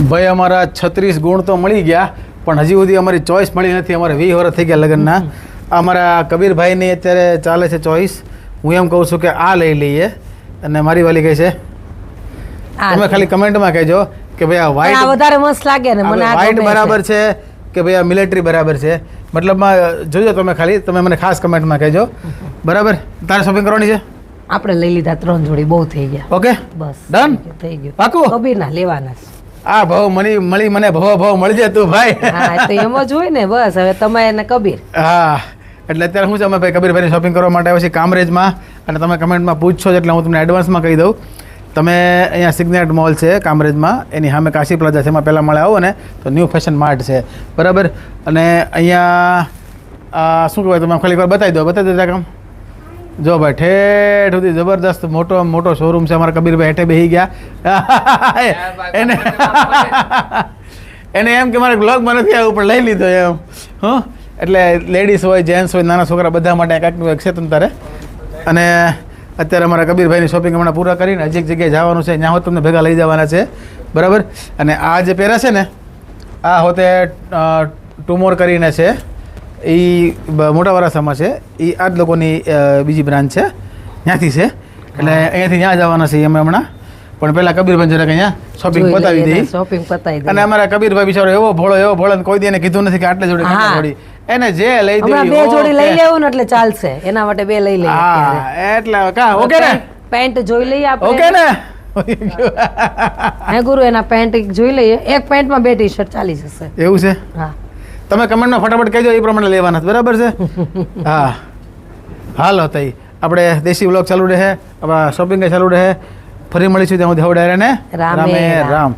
ભાઈ અમારા 36 ગુણ તો મળી ગયા, પણ હજી સુધી અમારી ચોઈસ મળી નથી. અમારે 20 વર્ષ થઈ ગયા લગ્નના. અમારા કબીરભાઈની અત્યારે ચાલે છે ચોઈસ. હું એમ કહું છું કે આ લઈ લઈએ, અને મારી વાલી કહે છે તમે ખાલી કમેન્ટમાં કહેજો કે ભાઈ આ વ્હાઈટ વધારે મસ્ત લાગે ને મને. વ્હાઈટ બરાબર છે કે ભાઈ આ મિલિટરી બરાબર છે, મતલબમાં જોજો તમે. ખાલી તમે મને ખાસ કમેન્ટમાં કહેજો. બરાબર? તારે શોપિંગ કરવાની છે? આપણે લઈ લીધા 3 જોડી, બહુ થઈ ગયા. ઓકે, બસ ડન, થઈ ગયું. પાકું? કબીરના લેવાના છે. આ ભાવ મળી મને ભાવ મળી જાય તું ભાઈ. હા તો એમ જ હોય ને. બસ હવે તમે એને કબીર. હા, એટલે અત્યારે શું છે, અમે ભાઈ કબીરભાઈની શોપિંગ કરવા માટે આવ્યા છીએ કામરેજમાં, અને તમે કમેન્ટમાં પૂછશો એટલે હું તમને એડવાન્સમાં કહી દઉં. તમે અહીંયા સિગ્નેટ મોલ છે કામરેજમાં, એની સામે કાશી પ્લાઝા છે, એમાં પહેલાં મળે આવો ને તો ન્યૂ ફેશન માર્ટ છે. બરાબર? અને અહીંયા શું કહેવાય, તમે ખાલી વાર બતાવી દો કામ. જો ભાઈ ઠેઠ સુધી જબરદસ્ત મોટો શોરૂમ છે. અમારા કબીરભાઈ હેઠે બેસી ગયા. એને એમ કે મારે બ્લોગમાં નથી આવ્યું પણ લઈ લીધો એમ. હં, એટલે લેડીઝ હોય, જેન્ટ્સ હોય, નાના છોકરા બધા માટે કાંઈકનું એક છે તમ તારે. અને અત્યારે અમારા કબીરભાઈની શોપિંગ હમણાં પૂરા કરીને હજી એક જગ્યાએ જવાનું છે, ત્યાં તમને ભેગા લઈ જવાના છે. બરાબર? અને આ જે પહેરા છે ને, આ હોતે ટુમોર કરીને છે, એ મોટા વરાસામાં છે. એ આ જ લોકોની બીજી બ્રાન્ચ છે, ત્યાંથી છે. એટલે અહીંયાથી ત્યાં જવાના છીએ અમે હમણાં. પણ પહેલાં કબીરભાઈ જરાક અહીંયા શોપિંગ પતાવી દઈએ. અને અમારા કબીરભાઈ બિચારો એવો ભોળો કોઈ દી એને કીધું નથી કે આટલે જોડી એને જે લઈ દે. 2 જોડી લઈ લેવું ને એટલે ચાલશે. એના માટે 2 લઈ લઈએ. હા, એટલે કા ઓકે ને? પેન્ટ જોઈ લઈએ આપણે. ઓકે ને? હે ગુરુ, એના પેન્ટ જોઈ લઈએ. એક પેન્ટમાં 2 ટી-શર્ટ ચાલી જશે. એવું છે? હા, તમે કમેન્ટમાં ફટાફટ કહેજો, એ પ્રમાણે લેવાના. બરાબર છે? હા, હાલો તઈ આપણે દેશી વ્લોગ ચાલુ રહે, આપણા શોપિંગ ચાલુ રહે. ફરી મળીશું ત્યાં સુધી. હવે ડાયરે ને રામે રામ.